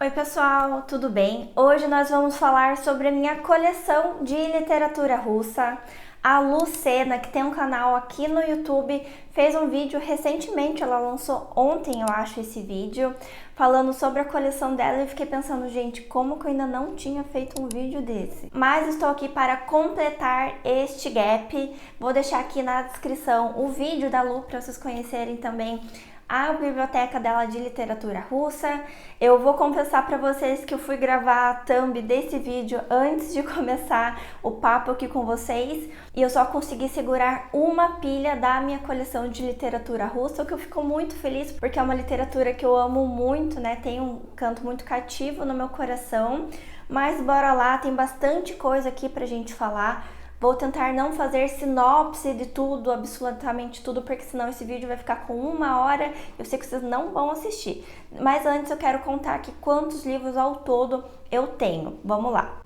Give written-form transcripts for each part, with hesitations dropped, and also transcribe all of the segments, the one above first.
Oi pessoal, tudo bem? Hoje nós vamos falar sobre a minha coleção de literatura russa. A Lucena, que tem um canal aqui no YouTube, fez um vídeo recentemente, ela lançou ontem, eu acho, esse vídeo, falando sobre a coleção dela e eu fiquei pensando, gente, como que eu ainda não tinha feito um vídeo desse? Mas estou aqui para completar este gap, vou deixar aqui na descrição o vídeo da Lu para vocês conhecerem também a biblioteca dela de literatura russa. Eu vou confessar para vocês que eu fui gravar a thumb desse vídeo antes de começar o papo aqui com vocês e eu só consegui segurar uma pilha da minha coleção de literatura russa, o que eu fico muito feliz porque é uma literatura que eu amo muito, né? Tem um canto muito cativo no meu coração, mas bora lá, tem bastante coisa aqui pra gente falar. Vou tentar não fazer sinopse de tudo, absolutamente tudo, porque senão esse vídeo vai ficar com 1 hora. Eu sei que vocês não vão assistir. Mas antes eu quero contar aqui quantos livros ao todo eu tenho. Vamos lá.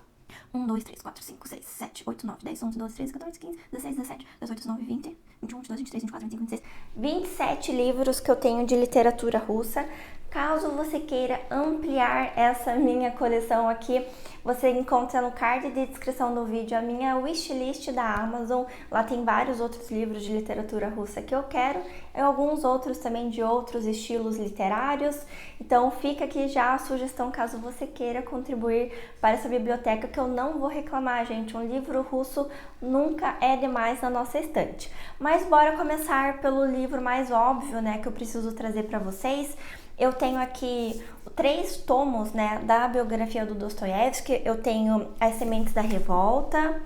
1, 2, 3, 4, 5, 6, 7, 8, 9, 10, 11, 12, 13, 14, 15, 16, 17, 18, 19, 20, 21, 22, 23, 24, 25, 26, 27 livros que eu tenho de literatura russa. Caso você queira ampliar essa minha coleção aqui, você encontra no card de descrição do vídeo a minha wishlist da Amazon. Lá tem vários outros livros de literatura russa que eu quero e alguns outros também de outros estilos literários. Então fica aqui já a sugestão caso você queira contribuir para essa biblioteca, que eu não vou reclamar, gente. Um livro russo nunca é demais na nossa estante. Mas bora começar pelo livro mais óbvio, né, que eu preciso trazer para vocês. Eu tenho aqui 3 tomos, né, da biografia do Dostoiévski. Eu tenho As Sementes da Revolta,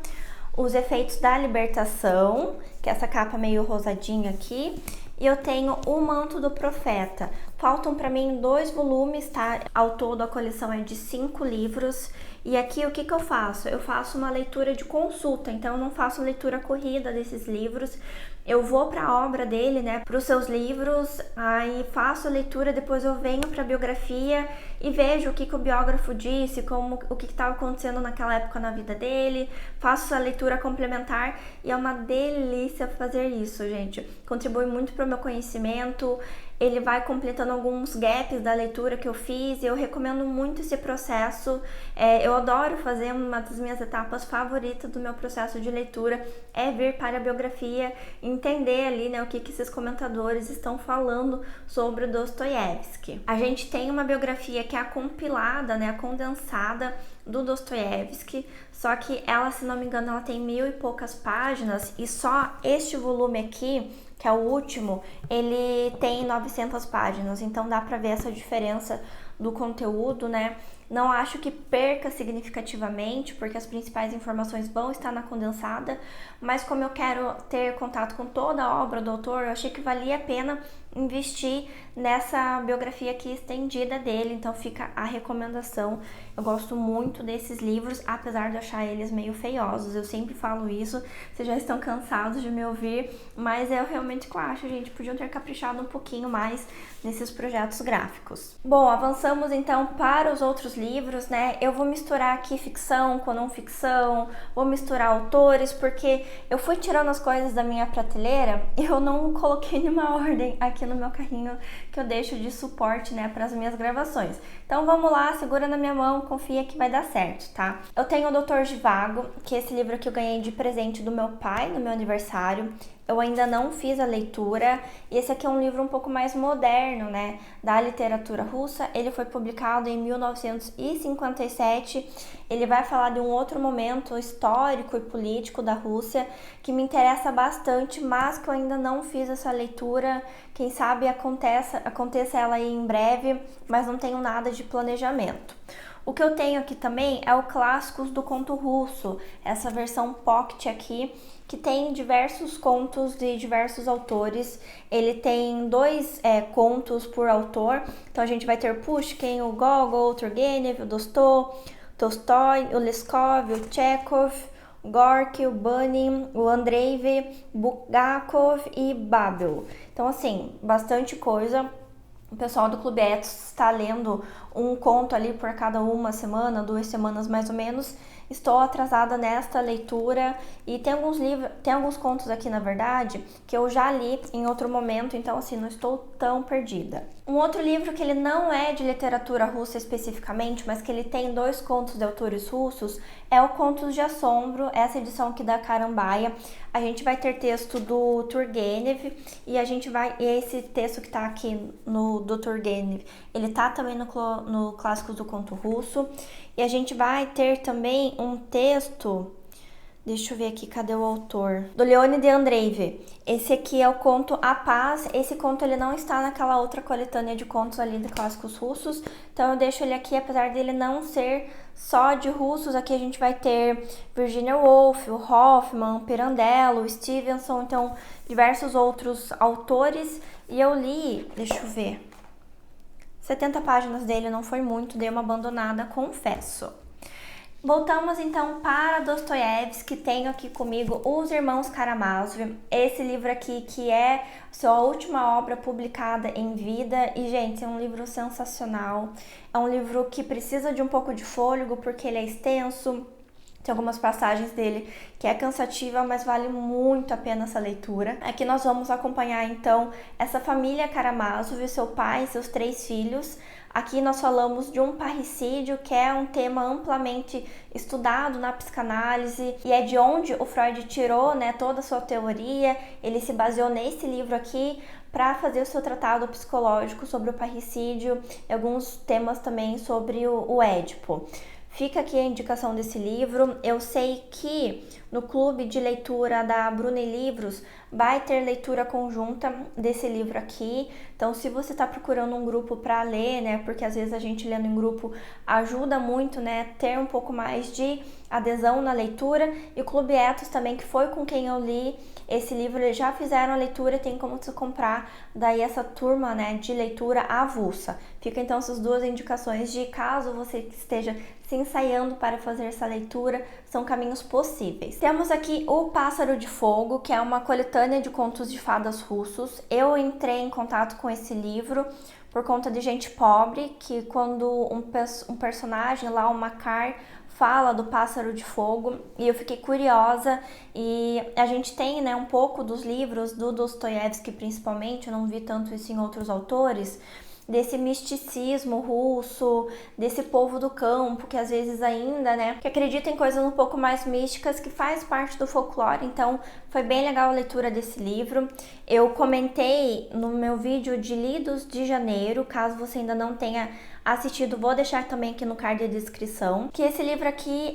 Os Efeitos da Libertação, que é essa capa meio rosadinha aqui, e eu tenho O Manto do Profeta. Faltam para mim 2 volumes, tá? Ao todo a coleção é de 5 livros. E aqui o que eu faço? Eu faço uma leitura de consulta, então eu não faço leitura corrida desses livros. Eu vou para a obra dele, né, para os seus livros, aí faço a leitura, depois eu venho para a biografia e vejo o que o biógrafo disse, o que estava acontecendo naquela época na vida dele, faço a leitura complementar e é uma delícia fazer isso, gente. Contribui muito para o meu conhecimento, ele vai completando alguns gaps da leitura que eu fiz e eu recomendo muito esse processo. Eu adoro fazer, uma das minhas etapas favoritas do meu processo de leitura é vir para a biografia, entender ali, né, o que esses comentadores estão falando sobre o Dostoiévski. A gente tem uma biografia que é a compilada, né, a condensada do Dostoiévski, só que ela, se não me engano, ela tem 1000 e poucas páginas e só este volume aqui, que é o último, ele tem 900 páginas, então dá pra ver essa diferença do conteúdo, né? Não acho que perca significativamente, porque as principais informações vão estar na condensada, mas como eu quero ter contato com toda a obra do autor, eu achei que valia a pena investir nessa biografia aqui estendida dele, então fica a recomendação. Eu gosto muito desses livros, apesar de achar eles meio feiosos, eu sempre falo isso, vocês já estão cansados de me ouvir, mas é realmente que eu acho, gente, podiam ter caprichado um pouquinho mais nesses projetos gráficos. Bom, avançamos então para os outros livros, né? Eu vou misturar aqui ficção com não ficção, vou misturar autores, porque eu fui tirando as coisas da minha prateleira e eu não coloquei nenhuma ordem aqui no meu carrinho que eu deixo de suporte, né, para as minhas gravações. Então vamos lá, segura na minha mão, confia que vai dar certo, tá? Eu tenho o Doutor Zhivago, que é esse livro que eu ganhei de presente do meu pai no meu aniversário. Eu ainda não fiz a leitura, e esse aqui é um livro um pouco mais moderno, né, da literatura russa. Ele foi publicado em 1957, ele vai falar de um outro momento histórico e político da Rússia, que me interessa bastante, mas que eu ainda não fiz essa leitura. Quem sabe aconteça ela aí em breve, mas não tenho nada de planejamento. O que eu tenho aqui também é o Clássicos do Conto Russo, essa versão pocket aqui, que tem diversos contos de diversos autores. Ele tem 2 contos por autor, então a gente vai ter Pushkin, o Gogol, o Turgenev, o Tolstói, o Leskov, o Chekhov, o Gorky, o Bunin, o Andreev, Bulgakov e Babel. Então, assim, bastante coisa. O pessoal do Clube Etos está lendo um conto ali por cada uma semana, 2 semanas mais ou menos. Estou atrasada nesta leitura e tem alguns contos aqui, na verdade, que eu já li em outro momento, então assim, não estou tão perdida. Um outro livro que ele não é de literatura russa especificamente, mas que ele tem 2 contos de autores russos, é o Contos de Assombro, essa edição aqui da Karambaia. A gente vai ter texto do Turgenev e esse texto que tá aqui do Turgenev, ele tá também no Clássicos do Conto Russo. E a gente vai ter também um texto, deixa eu ver aqui, cadê o autor? Do Leonid Andreev. Esse aqui é o conto A Paz. Esse conto ele não está naquela outra coletânea de contos ali de clássicos russos, então eu deixo ele aqui, apesar dele não ser só de russos. Aqui a gente vai ter Virginia Woolf, o Hoffman, Pirandello, Stevenson, então diversos outros autores. E eu li, deixa eu ver, 70 páginas dele, não foi muito, dei uma abandonada, confesso. Voltamos então para Dostoiévski, tenho aqui comigo Os Irmãos Karamazov, esse livro aqui que é sua última obra publicada em vida e, gente, é um livro sensacional, é um livro que precisa de um pouco de fôlego porque ele é extenso, tem algumas passagens dele que é cansativa, mas vale muito a pena essa leitura. Aqui nós vamos acompanhar então essa família Karamazov, seu pai e seus 3 filhos. Aqui nós falamos de um parricídio, que é um tema amplamente estudado na psicanálise e é de onde o Freud tirou, né, toda a sua teoria. Ele se baseou nesse livro aqui para fazer o seu tratado psicológico sobre o parricídio e alguns temas também sobre o Édipo. Fica aqui a indicação desse livro. Eu sei que no clube de leitura da Bruni Livros vai ter leitura conjunta desse livro aqui. Então, se você está procurando um grupo para ler, né, porque às vezes a gente lendo em grupo ajuda muito, né, ter um pouco mais de adesão na leitura. E o Clube Etos também, que foi com quem eu li esse livro, eles já fizeram a leitura e tem como você comprar daí essa turma, né, de leitura avulsa. Fica então essas 2 indicações de caso você esteja se ensaiando para fazer essa leitura, são caminhos possíveis. Temos aqui O Pássaro de Fogo, que é uma coletânea de contos de fadas russos. Eu entrei em contato com esse livro por conta de gente pobre, que quando um personagem lá, o Makar, fala do pássaro de fogo, e eu fiquei curiosa, e a gente tem, né, um pouco dos livros do Dostoiévski principalmente, eu não vi tanto isso em outros autores, desse misticismo russo, desse povo do campo, que às vezes ainda, né, que acredita em coisas um pouco mais místicas, que faz parte do folclore. Então foi bem legal a leitura desse livro. Eu comentei no meu vídeo de lidos de janeiro, caso você ainda não tenha assistido, vou deixar também aqui no card de descrição, que esse livro aqui,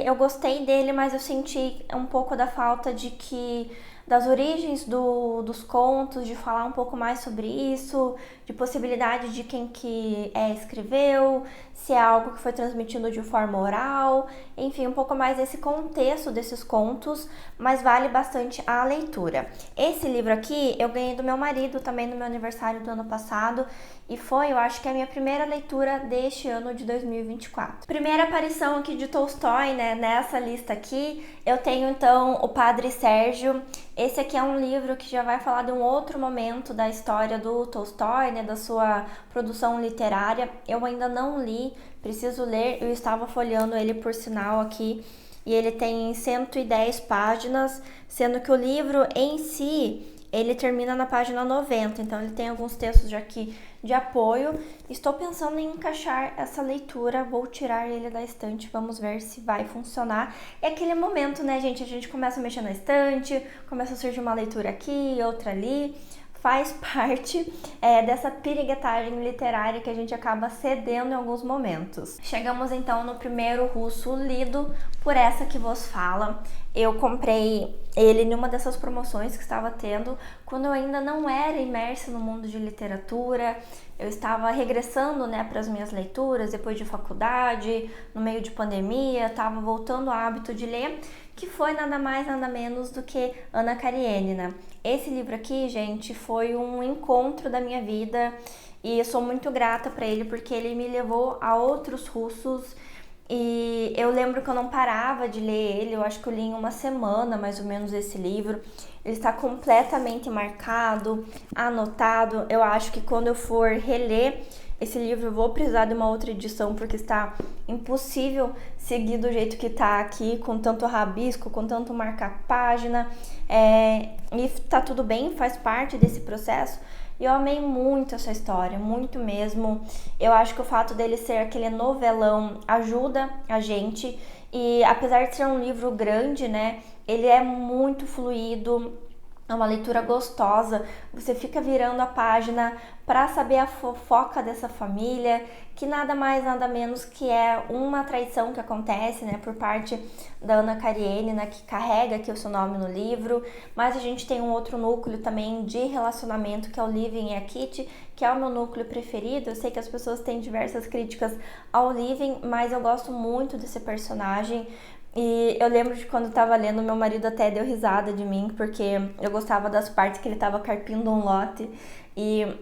eu gostei dele, mas eu senti um pouco da falta das origens dos contos, de falar um pouco mais sobre isso, de possibilidade de quem que escreveu, se é algo que foi transmitido de forma oral, enfim, um pouco mais desse contexto desses contos, mas vale bastante a leitura. Esse livro aqui eu ganhei do meu marido também no meu aniversário do ano passado, e foi, eu acho que a minha primeira leitura deste ano de 2024. Primeira aparição aqui de Tolstói, né, nessa lista aqui, eu tenho então O Padre Sérgio. Esse aqui é um livro que já vai falar de um outro momento da história do Tolstói, né, da sua produção literária. Eu ainda não li, preciso ler, eu estava folheando ele por sinal aqui, e ele tem 110 páginas, sendo que o livro em si, ele termina na página 90, então ele tem alguns textos aqui de apoio. Estou pensando em encaixar essa leitura, vou tirar ele da estante, vamos ver se vai funcionar. É aquele momento, né, gente? A gente começa a mexer na estante, começa a surgir uma leitura aqui, outra ali. Faz parte dessa piriguetagem literária que a gente acaba cedendo em alguns momentos. Chegamos então no primeiro russo lido por essa que vos fala. Eu comprei ele numa dessas promoções que estava tendo quando eu ainda não era imersa no mundo de literatura. Eu estava regressando, né, para as minhas leituras depois de faculdade, no meio de pandemia, estava voltando ao hábito de ler, que foi nada mais, nada menos do que Anna Karenina. Esse livro aqui, gente, foi um encontro da minha vida e eu sou muito grata para ele porque ele me levou a outros russos. E eu lembro que eu não parava de ler ele, eu acho que eu li em uma semana mais ou menos esse livro. Ele está completamente marcado, anotado. Eu acho que quando eu for reler esse livro eu vou precisar de uma outra edição, porque está impossível seguir do jeito que tá aqui, com tanto rabisco, com tanto marca-página, e tá tudo bem, faz parte desse processo. E eu amei muito essa história, muito mesmo. Eu acho que o fato dele ser aquele novelão ajuda a gente. E apesar de ser um livro grande, né, ele é muito fluido, é uma leitura gostosa. Você fica virando a página para saber a fofoca dessa família, que nada mais, nada menos que é uma traição que acontece, né, por parte da Anna Karenina, que carrega aqui o seu nome no livro. Mas a gente tem um outro núcleo também de relacionamento, que é o Living e a Kitty, que é o meu núcleo preferido. Eu sei que as pessoas têm diversas críticas ao Living, mas eu gosto muito desse personagem. E eu lembro de quando eu tava lendo, meu marido até deu risada de mim, porque eu gostava das partes que ele tava carpindo um lote.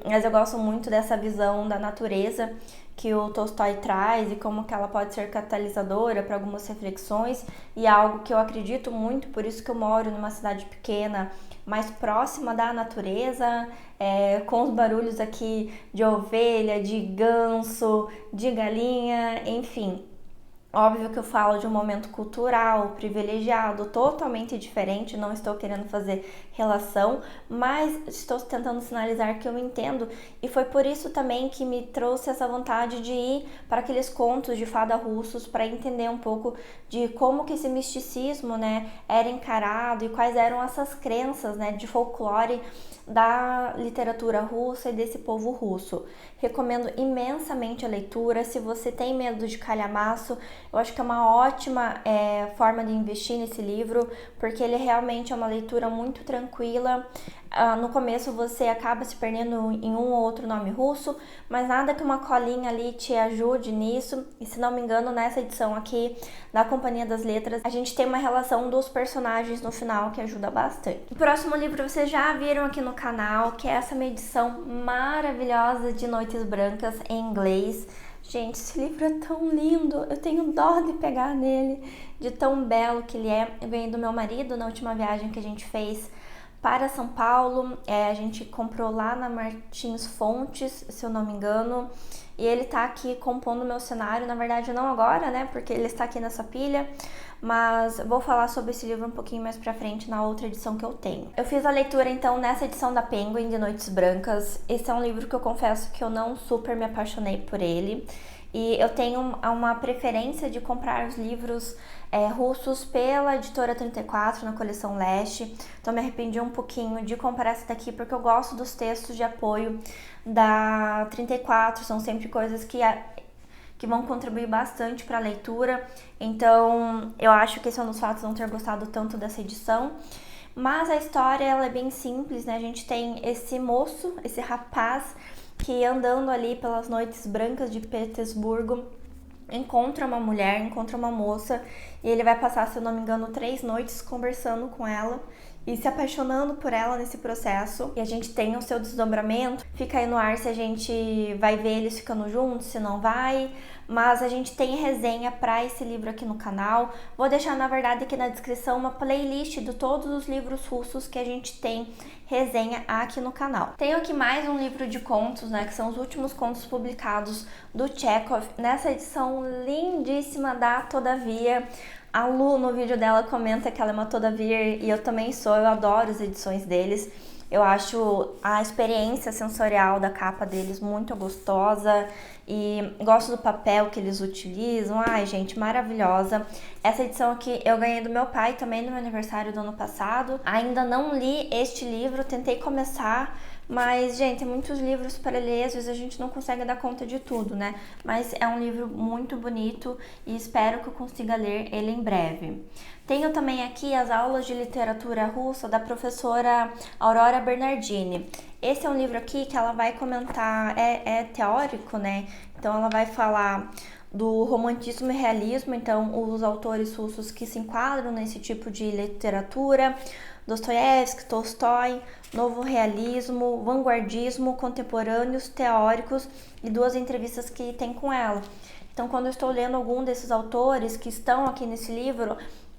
Mas eu gosto muito dessa visão da natureza que o Tolstói traz e como que ela pode ser catalisadora para algumas reflexões, e é algo que eu acredito muito, por isso que eu moro numa cidade pequena, mais próxima da natureza, com os barulhos aqui de ovelha, de ganso, de galinha, enfim. Óbvio que eu falo de um momento cultural, privilegiado, totalmente diferente, não estou querendo fazer relação, mas estou tentando sinalizar que eu entendo, e foi por isso também que me trouxe essa vontade de ir para aqueles contos de fada russos, para entender um pouco de como que esse misticismo, né, era encarado e quais eram essas crenças, né, de folclore da literatura russa e desse povo russo. Recomendo imensamente a leitura. Se você tem medo de calhamaço, eu acho que é uma ótima forma de investir nesse livro, porque ele realmente é uma leitura muito tranquila. No começo você acaba se perdendo em um ou outro nome russo, mas nada que uma colinha ali te ajude nisso. E se não me engano, nessa edição aqui da Companhia das Letras, a gente tem uma relação dos personagens no final que ajuda bastante. O próximo livro vocês já viram aqui no canal, que é essa minha edição maravilhosa de Noites Brancas em inglês. Gente, esse livro é tão lindo, eu tenho dó de pegar nele, de tão belo que ele é. Eu ganhei do meu marido na última viagem que a gente fez para São Paulo. A gente comprou lá na Martins Fontes, se eu não me engano, e ele tá aqui compondo o meu cenário. Na verdade não agora, né, porque ele está aqui nessa pilha, mas vou falar sobre esse livro um pouquinho mais pra frente na outra edição que eu tenho. Eu fiz a leitura então nessa edição da Penguin, de Noites Brancas. Esse é um livro que eu confesso que eu não super me apaixonei por ele, e eu tenho uma preferência de comprar os livros russos pela editora 34 na coleção Leste. Então me arrependi um pouquinho de comprar essa daqui, porque eu gosto dos textos de apoio da 34, são sempre coisas que vão contribuir bastante para a leitura. Então eu acho que esse é um dos fatos de não ter gostado tanto dessa edição. Mas a história ela é bem simples, né? A gente tem esse moço, esse rapaz, que andando ali pelas noites brancas de Petersburgo, encontra uma mulher, encontra uma moça, e ele vai passar, se eu não me engano, 3 noites conversando com ela e se apaixonando por ela nesse processo. E a gente tem o seu desdobramento, fica aí no ar se a gente vai ver eles ficando juntos, se não vai. Mas a gente tem resenha para esse livro aqui no canal. Vou deixar, na verdade, aqui na descrição uma playlist de todos os livros russos que a gente tem resenha aqui no canal. Tenho aqui mais um livro de contos, né, que são os últimos contos publicados do Chekhov, nessa edição lindíssima da Todavia. A Lu, no vídeo dela, comenta que ela é uma Todavia, e eu também sou, eu adoro as edições deles. Eu acho a experiência sensorial da capa deles muito gostosa e gosto do papel que eles utilizam. Ai, gente, maravilhosa. Essa edição aqui eu ganhei do meu pai também no meu aniversário do ano passado. Ainda não li este livro, tentei começar, mas, gente, tem muitos livros para ler, às vezes a gente não consegue dar conta de tudo, né? Mas é um livro muito bonito e espero que eu consiga ler ele em breve. Tenho também aqui as aulas de literatura russa da professora Aurora Bernardini. Esse é um livro aqui que ela vai comentar, é teórico, né? Então ela vai falar do romantismo e realismo, então os autores russos que se enquadram nesse tipo de literatura: Dostoiévski, Tolstói, novo realismo, vanguardismo, contemporâneos, teóricos, e 2 entrevistas que tem com ela. Então, quando eu estou lendo algum desses autores que estão aqui nesse livro,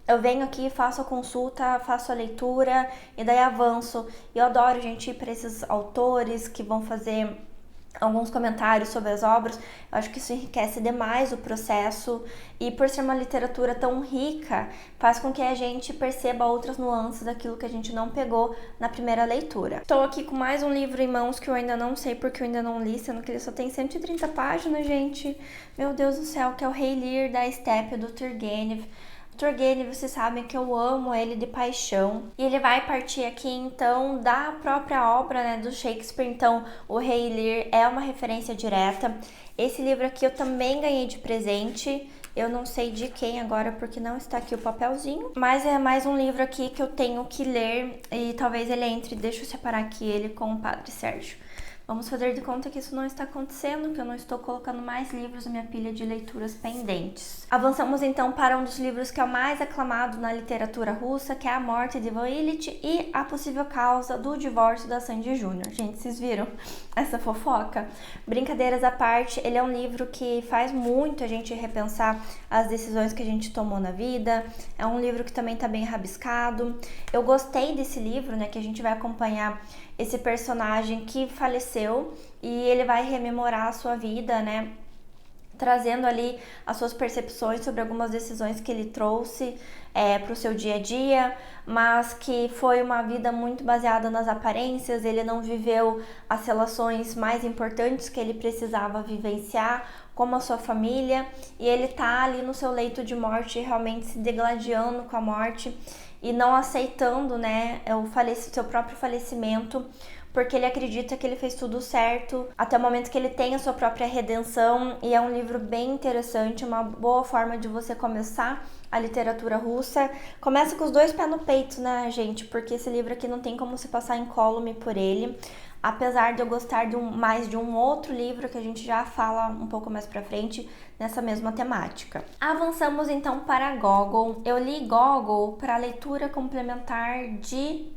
eu venho aqui, faço a consulta, faço a leitura e daí avanço. E eu adoro, gente, ir para esses autores que vão fazer alguns comentários sobre as obras. Eu acho que isso enriquece demais o processo, e por ser uma literatura tão rica, faz com que a gente perceba outras nuances daquilo que a gente não pegou na primeira leitura. Estou aqui com mais um livro em mãos que eu ainda não sei porque eu ainda não li, sendo que ele só tem 130 páginas, gente. Meu Deus do céu, que é o Rei Lear da Steppe, do Turgenev. Turgenev, vocês sabem que eu amo ele de paixão. E ele vai partir aqui, então, da própria obra, né, do Shakespeare. Então, o Rei Lear é uma referência direta. Esse livro aqui eu também ganhei de presente. Eu não sei de quem agora, porque não está aqui o papelzinho. Mas é mais um livro aqui que eu tenho que ler e talvez ele entre. Deixa eu separar aqui ele com o Padre Sérgio. Vamos fazer de conta que isso não está acontecendo, que eu não estou colocando mais livros na minha pilha de leituras pendentes. Avançamos então para um dos livros que é o mais aclamado na literatura russa, que é A Morte de Ivan Ilitch e A Possível Causa do Divórcio da Sandy Júnior. Gente, vocês viram essa fofoca? Brincadeiras à parte, ele é um livro que faz muito a gente repensar as decisões que a gente tomou na vida. É um livro que também está bem rabiscado. Eu gostei desse livro, né, que a gente vai acompanhar esse personagem que faleceu e ele vai rememorar a sua vida, né? Trazendo ali as suas percepções sobre algumas decisões que ele trouxe para o seu dia a dia, mas que foi uma vida muito baseada nas aparências. Ele não viveu as relações mais importantes que ele precisava vivenciar, como a sua família, e ele tá ali no seu leito de morte, realmente se degladiando com a morte e não aceitando, né, seu próprio falecimento, porque ele acredita que ele fez tudo certo, até o momento que ele tem a sua própria redenção. E é um livro bem interessante, uma boa forma de você começar a literatura russa. Começa com os dois pés no peito, né, gente, porque esse livro aqui não tem como se passar incólume por ele, apesar de eu gostar mais de um outro livro que a gente já fala um pouco mais pra frente nessa mesma temática. Avançamos então para Gogol. Eu li Gogol para leitura complementar de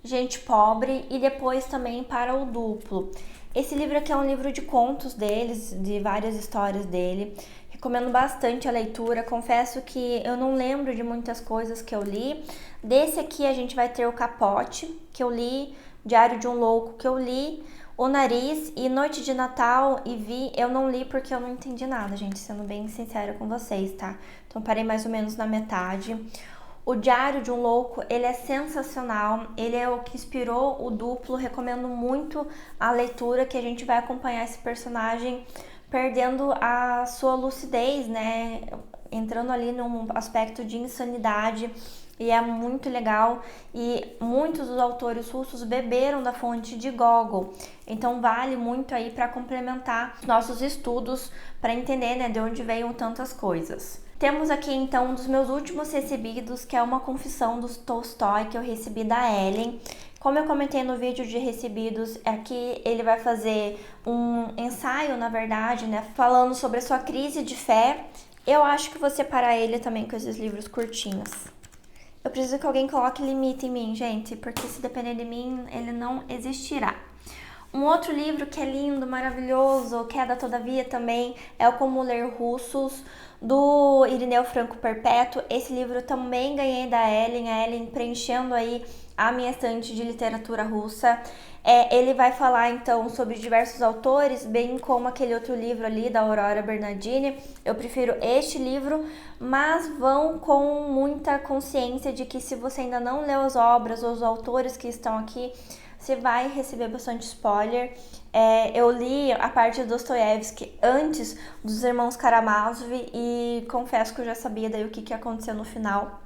Gente Pobre e depois também para o Duplo. Esse livro aqui é um livro de contos deles, de várias histórias dele. Recomendo bastante a leitura. Confesso que eu não lembro de muitas coisas que eu li. Desse aqui a gente vai ter o Capote, que eu li, Diário de um Louco, que eu li, O Nariz e Noite de Natal e Vi, eu não li porque eu não entendi nada, gente, sendo bem sincera com vocês, tá? Então parei mais ou menos na metade. O Diário de um Louco, ele é sensacional, ele é o que inspirou o Duplo. Recomendo muito a leitura, que a gente vai acompanhar esse personagem perdendo a sua lucidez, né, entrando ali num aspecto de insanidade, e é muito legal. E muitos dos autores russos beberam da fonte de Gogol, então vale muito aí para complementar nossos estudos, para entender, né, de onde veio tantas coisas. Temos aqui então um dos meus últimos recebidos, que é uma confissão do Tolstói que eu recebi da Ellen. Como eu comentei no vídeo de recebidos, aqui ele vai fazer um ensaio, na verdade, né, falando sobre a sua crise de fé. Eu acho que vou separar ele também com esses livros curtinhos. Eu preciso que alguém coloque limite em mim, gente, porque se depender de mim, ele não existirá. Um outro livro que é lindo, maravilhoso, Queda Todavia também, é o Como Ler Russos, do Irineu Franco Perpétuo. Esse livro eu também ganhei da Ellen, a Ellen preenchendo aí a minha estante de literatura russa. Ele vai falar então sobre diversos autores, bem como aquele outro livro ali da Aurora Bernardini. Eu prefiro este livro, mas vão com muita consciência de que se você ainda não leu as obras ou os autores que estão aqui, você vai receber bastante spoiler. Eu li a parte de Dostoiévski antes dos Irmãos Karamazov e confesso que eu já sabia daí o que ia acontecer no final.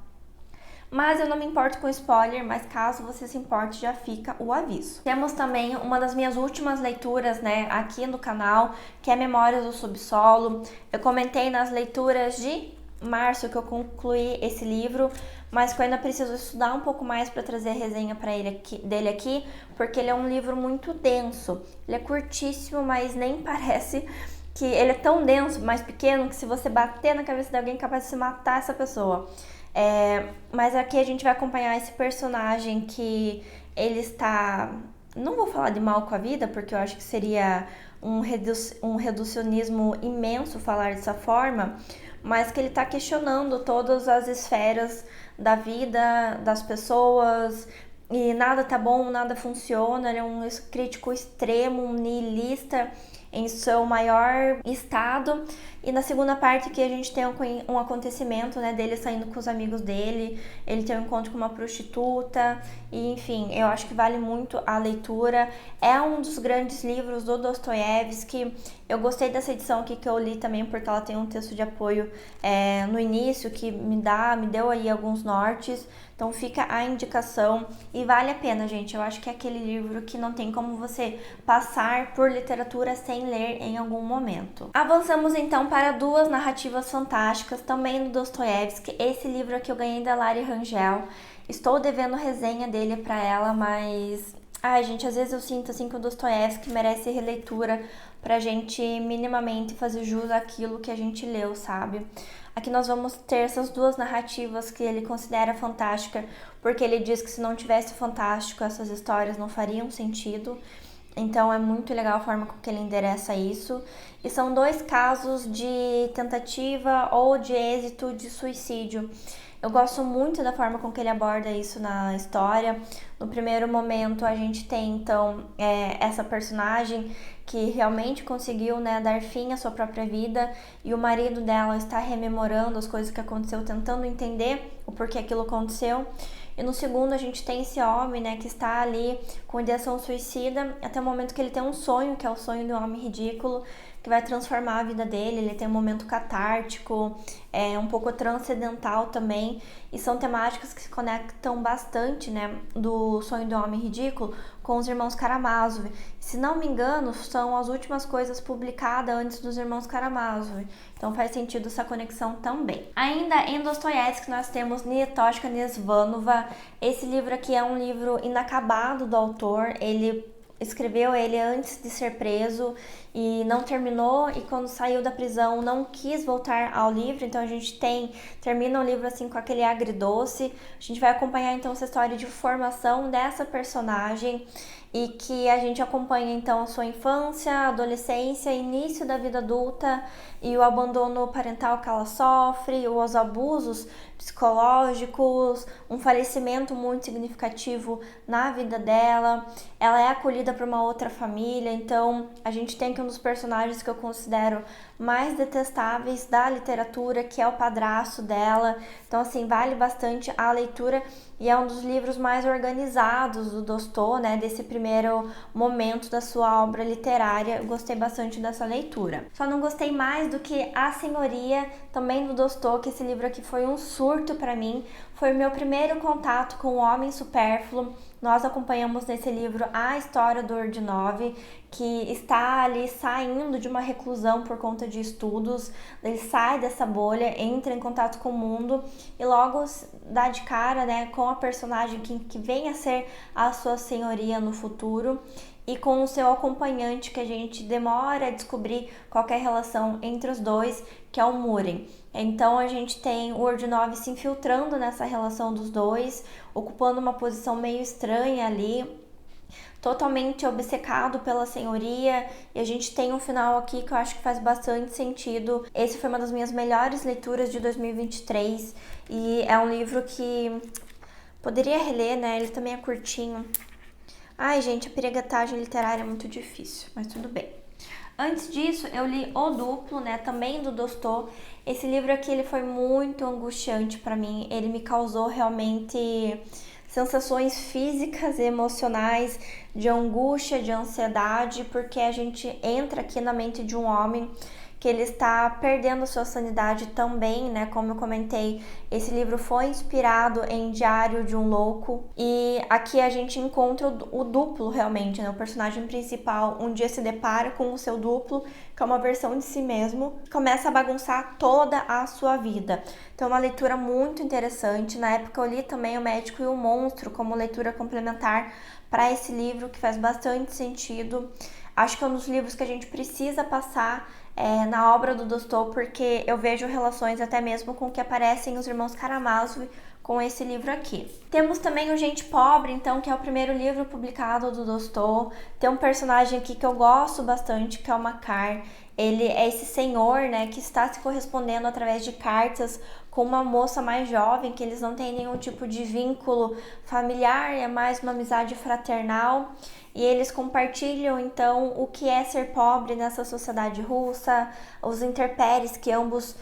Mas eu não me importo com spoiler, mas caso você se importe, já fica o aviso. Temos também uma das minhas últimas leituras, né, aqui no canal, que é Memórias do Subsolo. Eu comentei nas leituras de março que eu concluí esse livro, mas que eu ainda preciso estudar um pouco mais para trazer a resenha dele aqui, porque ele é um livro muito denso. Ele é curtíssimo, mas nem parece que ele é tão denso, mais pequeno, que se você bater na cabeça de alguém é capaz de se matar essa pessoa. Mas aqui a gente vai acompanhar esse personagem que ele está... Não vou falar de mal com a vida, porque eu acho que seria um reducionismo imenso falar dessa forma, mas que ele está questionando todas as esferas da vida das pessoas, e nada tá bom, nada funciona, ele é um crítico extremo, um niilista em seu maior estado. E na segunda parte que a gente tem um acontecimento, né, dele saindo com os amigos dele, ele tem um encontro com uma prostituta, e enfim, eu acho que vale muito a leitura. É um dos grandes livros do Dostoiévski. Eu gostei dessa edição aqui que eu li também, porque ela tem um texto de apoio no início que me deu aí alguns nortes. Então fica a indicação e vale a pena, gente. Eu acho que é aquele livro que não tem como você passar por literatura sem ler em algum momento. Avançamos então para duas narrativas fantásticas, também do Dostoiévski. Esse livro aqui eu ganhei da Lari Rangel. Estou devendo resenha dele para ela, mas... Ai, gente, às vezes eu sinto assim que o Dostoiévski merece releitura pra gente minimamente fazer jus àquilo que a gente leu, sabe? Aqui nós vamos ter essas duas narrativas que ele considera fantástica, porque ele diz que se não tivesse fantástico, essas histórias não fariam sentido. Então é muito legal a forma com que ele endereça isso. E são dois casos de tentativa ou de êxito de suicídio. Eu gosto muito da forma com que ele aborda isso na história. No primeiro momento a gente tem então essa personagem que realmente conseguiu, né, dar fim à sua própria vida, e o marido dela está rememorando as coisas que aconteceu, tentando entender o porquê aquilo aconteceu. E no segundo a gente tem esse homem, né, que está ali com ideação suicida até o momento que ele tem um sonho, que é o sonho do homem ridículo, que vai transformar a vida dele. Ele tem um momento catártico, um pouco transcendental também, e são temáticas que se conectam bastante, né, do sonho do homem ridículo com os irmãos Karamazov. Se não me engano, são as últimas coisas publicadas antes dos irmãos Karamazov. Então faz sentido essa conexão também. Ainda em Dostoiévski nós temos Nietoshka Nesvanova. Esse livro aqui é um livro inacabado do autor. Ele escreveu ele antes de ser preso e não terminou, e quando saiu da prisão não quis voltar ao livro. Então a gente termina o livro assim com aquele agridoce. A gente vai acompanhar então essa história de formação dessa personagem, e que a gente acompanha então a sua infância, adolescência, início da vida adulta e o abandono parental que ela sofre, os abusos psicológicos, um falecimento muito significativo na vida dela. Ela é acolhida por uma outra família, então a gente tem aqui um dos personagens que eu considero mais detestáveis da literatura, que é o padrasto dela. Então assim, vale bastante a leitura, e é um dos livros mais organizados do Dostô, né, desse primeiro momento da sua obra literária. Eu gostei bastante dessa leitura. Só não gostei mais do que A Senhoria, também do Dostô, que esse livro aqui foi um surto para mim. Foi o meu primeiro contato com o homem supérfluo. Nós acompanhamos nesse livro a história do Ordinov, que está ali saindo de uma reclusão por conta de estudos. Ele sai dessa bolha, entra em contato com o mundo e logo dá de cara, né, com a personagem que vem a ser a sua senhoria no futuro, e com o seu acompanhante, que a gente demora a descobrir qual é a relação entre os dois, que é o Muren. Então a gente tem o Ordinov se infiltrando nessa relação dos dois, ocupando uma posição meio estranha ali, totalmente obcecado pela senhoria, e a gente tem um final aqui que eu acho que faz bastante sentido. Esse foi uma das minhas melhores leituras de 2023, e é um livro que poderia reler, né? Ele também é curtinho. Ai, gente, a perigatagem literária é muito difícil, mas tudo bem. Antes disso, eu li O Duplo, né, também do Dostô. Esse livro aqui, ele foi muito angustiante para mim. Ele me causou realmente sensações físicas e emocionais de angústia, de ansiedade, porque a gente entra aqui na mente de um homem que ele está perdendo sua sanidade também, né? Como eu comentei, esse livro foi inspirado em Diário de um Louco, e aqui a gente encontra o duplo realmente, né? O personagem principal um dia se depara com o seu duplo, que é uma versão de si mesmo, começa a bagunçar toda a sua vida. Então é uma leitura muito interessante. Na época eu li também O Médico e o Monstro como leitura complementar para esse livro, que faz bastante sentido. Acho que é um dos livros que a gente precisa passar na obra do Dostô, porque eu vejo relações até mesmo com o que aparecem os irmãos Karamazov com esse livro aqui. Temos também o Gente Pobre, então, que é o primeiro livro publicado do Dostô. Tem um personagem aqui que eu gosto bastante, que é o Makar. Ele é esse senhor, né, que está se correspondendo através de cartas com uma moça mais jovem, que eles não têm nenhum tipo de vínculo familiar, é mais uma amizade fraternal. E eles compartilham então o que é ser pobre nessa sociedade russa, os intempéries que ambos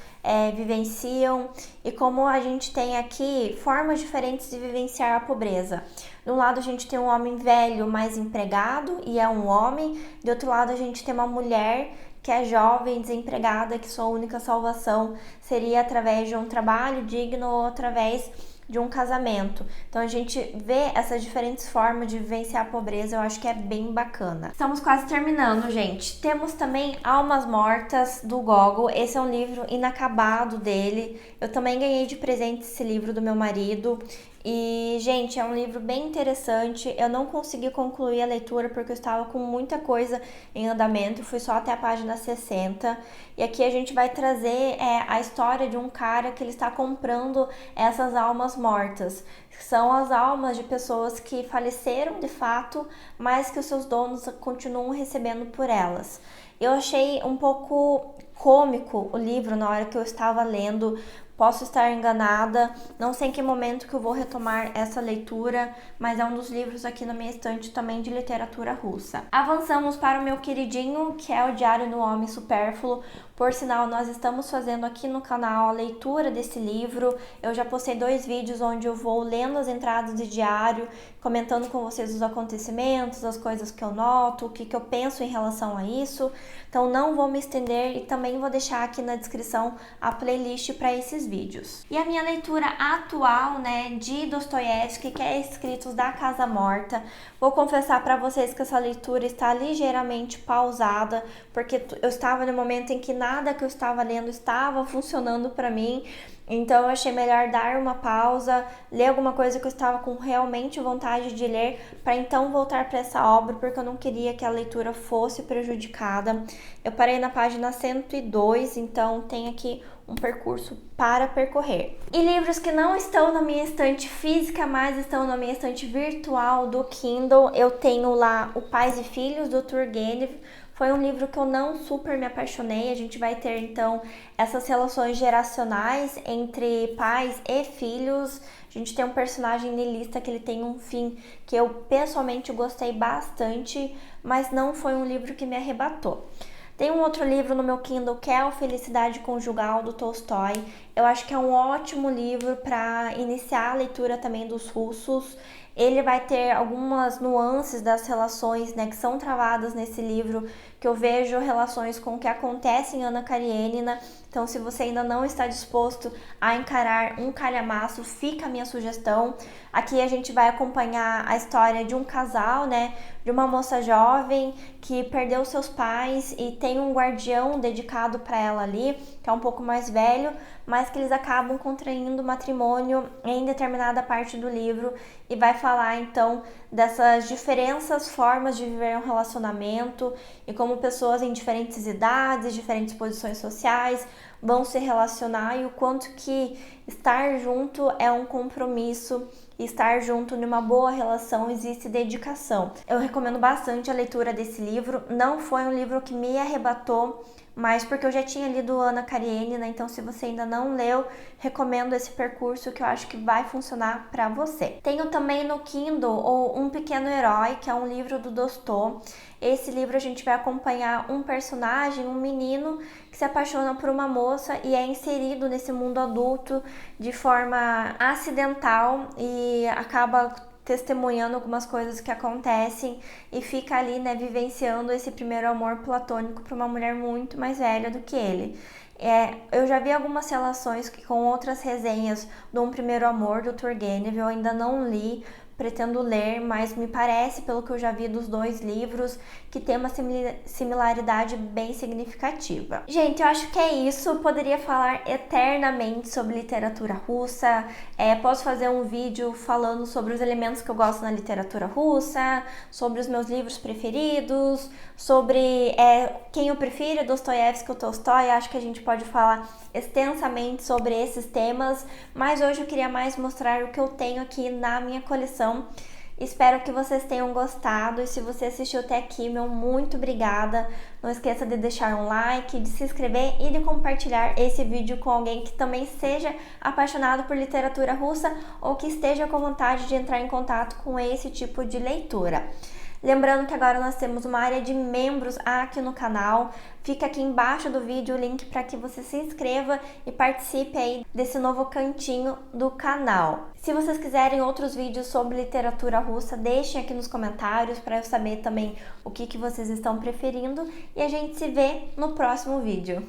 vivenciam e como a gente tem aqui formas diferentes de vivenciar a pobreza. De um lado a gente tem um homem velho mais empregado e é um homem, de outro lado a gente tem uma mulher que é jovem, desempregada, que sua única salvação seria através de um trabalho digno ou através de um casamento. Então a gente vê essas diferentes formas de vivenciar a pobreza, eu acho que é bem bacana. Estamos quase terminando, gente. Temos também Almas Mortas, do Gogol. Esse é um livro inacabado dele. Eu também ganhei de presente esse livro do meu marido. E, gente, é um livro bem interessante. Eu não consegui concluir a leitura porque eu estava com muita coisa em andamento. Fui só até a página 60. E aqui a gente vai trazer a história de um cara que ele está comprando essas almas mortas. São as almas de pessoas que faleceram de fato, mas que os seus donos continuam recebendo por elas. Eu achei um pouco cômico o livro na hora que eu estava lendo. Posso estar enganada, não sei em que momento que eu vou retomar essa leitura, mas é um dos livros aqui na minha estante também de literatura russa. Avançamos para o meu queridinho, que é o Diário do Homem Supérfluo. Por sinal, nós estamos fazendo aqui no canal a leitura desse livro. Eu já postei 2 vídeos onde eu vou lendo as entradas de diário, comentando com vocês os acontecimentos, as coisas que eu noto, o que eu penso em relação a isso. Então não vou me estender e também vou deixar aqui na descrição a playlist para esses vídeos. E a minha leitura atual, né, de Dostoiévski, que é Escritos da Casa Morta. Vou confessar para vocês que essa leitura está ligeiramente pausada, porque eu estava no momento em que nada que eu estava lendo estava funcionando para mim. Então eu achei melhor dar uma pausa, ler alguma coisa que eu estava com realmente vontade de ler, para então voltar para essa obra, porque eu não queria que a leitura fosse prejudicada. Eu parei na página 102, então tem aqui um percurso para percorrer. E livros que não estão na minha estante física, mas estão na minha estante virtual do Kindle, eu tenho lá O Pais e Filhos, do Turgenev. Foi um livro que eu não super me apaixonei. A gente vai ter, então, essas relações geracionais entre pais e filhos. A gente tem um personagem niilista que ele tem um fim que eu pessoalmente gostei bastante, mas não foi um livro que me arrebatou. Tem um outro livro no meu Kindle que é o Felicidade Conjugal, do Tolstói. Eu acho que é um ótimo livro para iniciar a leitura também dos russos. Ele vai ter algumas nuances das relações, né, que são travadas nesse livro, que eu vejo relações com o que acontece em Ana Karenina. Então, se você ainda não está disposto a encarar um calhamaço, fica a minha sugestão. Aqui a gente vai acompanhar a história de um casal, né, de uma moça jovem que perdeu seus pais e tem um guardião dedicado para ela ali, que é um pouco mais velho, mas que eles acabam contraindo matrimônio em determinada parte do livro e vai falar então dessas diferentes formas de viver um relacionamento e como pessoas em diferentes idades, diferentes posições sociais vão se relacionar e o quanto que estar junto é um compromisso e estar junto numa boa relação existe dedicação. Eu recomendo bastante a leitura desse livro. Não foi um livro que me arrebatou, mas porque eu já tinha lido Ana Karenina, então se você ainda não leu, recomendo esse percurso que eu acho que vai funcionar para você. Tenho também no Kindle o Um Pequeno Herói, que é um livro do Tolstói. Esse livro a gente vai acompanhar um personagem, um menino que se apaixona por uma moça e é inserido nesse mundo adulto de forma acidental e acaba testemunhando algumas coisas que acontecem e fica ali, né, vivenciando esse primeiro amor platônico para uma mulher muito mais velha do que ele. Eu já vi algumas relações com outras resenhas do Um Primeiro Amor, do Turgenev, eu ainda não li, pretendo ler, mas me parece, pelo que eu já vi dos 2 livros, que tem uma similaridade bem significativa. Gente, eu acho que é isso. Eu poderia falar eternamente sobre literatura russa. Posso fazer um vídeo falando sobre os elementos que eu gosto na literatura russa, sobre os meus livros preferidos, sobre quem eu prefiro, Dostoiévski ou Tolstói. Acho que a gente pode falar extensamente sobre esses temas, mas hoje eu queria mais mostrar o que eu tenho aqui na minha coleção, Espero que vocês tenham gostado e se você assistiu até aqui, meu muito obrigada. Não esqueça de deixar um like, de se inscrever e de compartilhar esse vídeo com alguém que também seja apaixonado por literatura russa ou que esteja com vontade de entrar em contato com esse tipo de leitura. Lembrando que agora nós temos uma área de membros aqui no canal. Fica aqui embaixo do vídeo o link para que você se inscreva e participe aí desse novo cantinho do canal. Se vocês quiserem outros vídeos sobre literatura russa, deixem aqui nos comentários para eu saber também o que vocês estão preferindo. E a gente se vê no próximo vídeo.